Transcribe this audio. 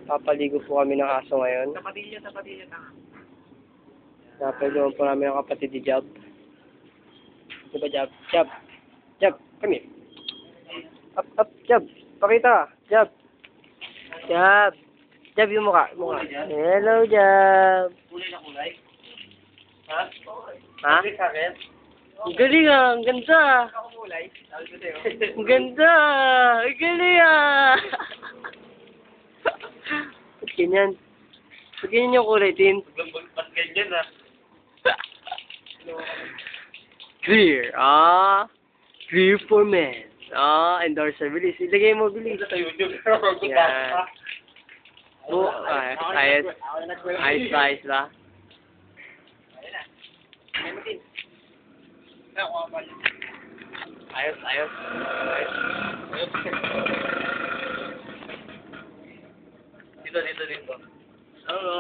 Papaligo po kami ng aso ngayon. Tapatilya, tanga. Napaligo po namin ang kapatid ni Jab. Diba, Jab? Jab! Jab! Come here! Up! Jab! Pakita! Jab! Jab! Jab yung mukha. Hello, Jab! Kulay na kulay? Ha? Ha? Akin? Ang galing ah! Ang ganda! Ako kulay? Sabi ko sa'yo. Ang ganda! Ang galing ah! Ba't ganyan? Ba't ganyan yung kulay, Tin? Ba't ganyan ah? Clear, Clear for men. Endorser. Bilis. Ilagay mo, bilis. Sa YouTube. Yan. Oh, ayos. Ayos ba? Ayos. Dito.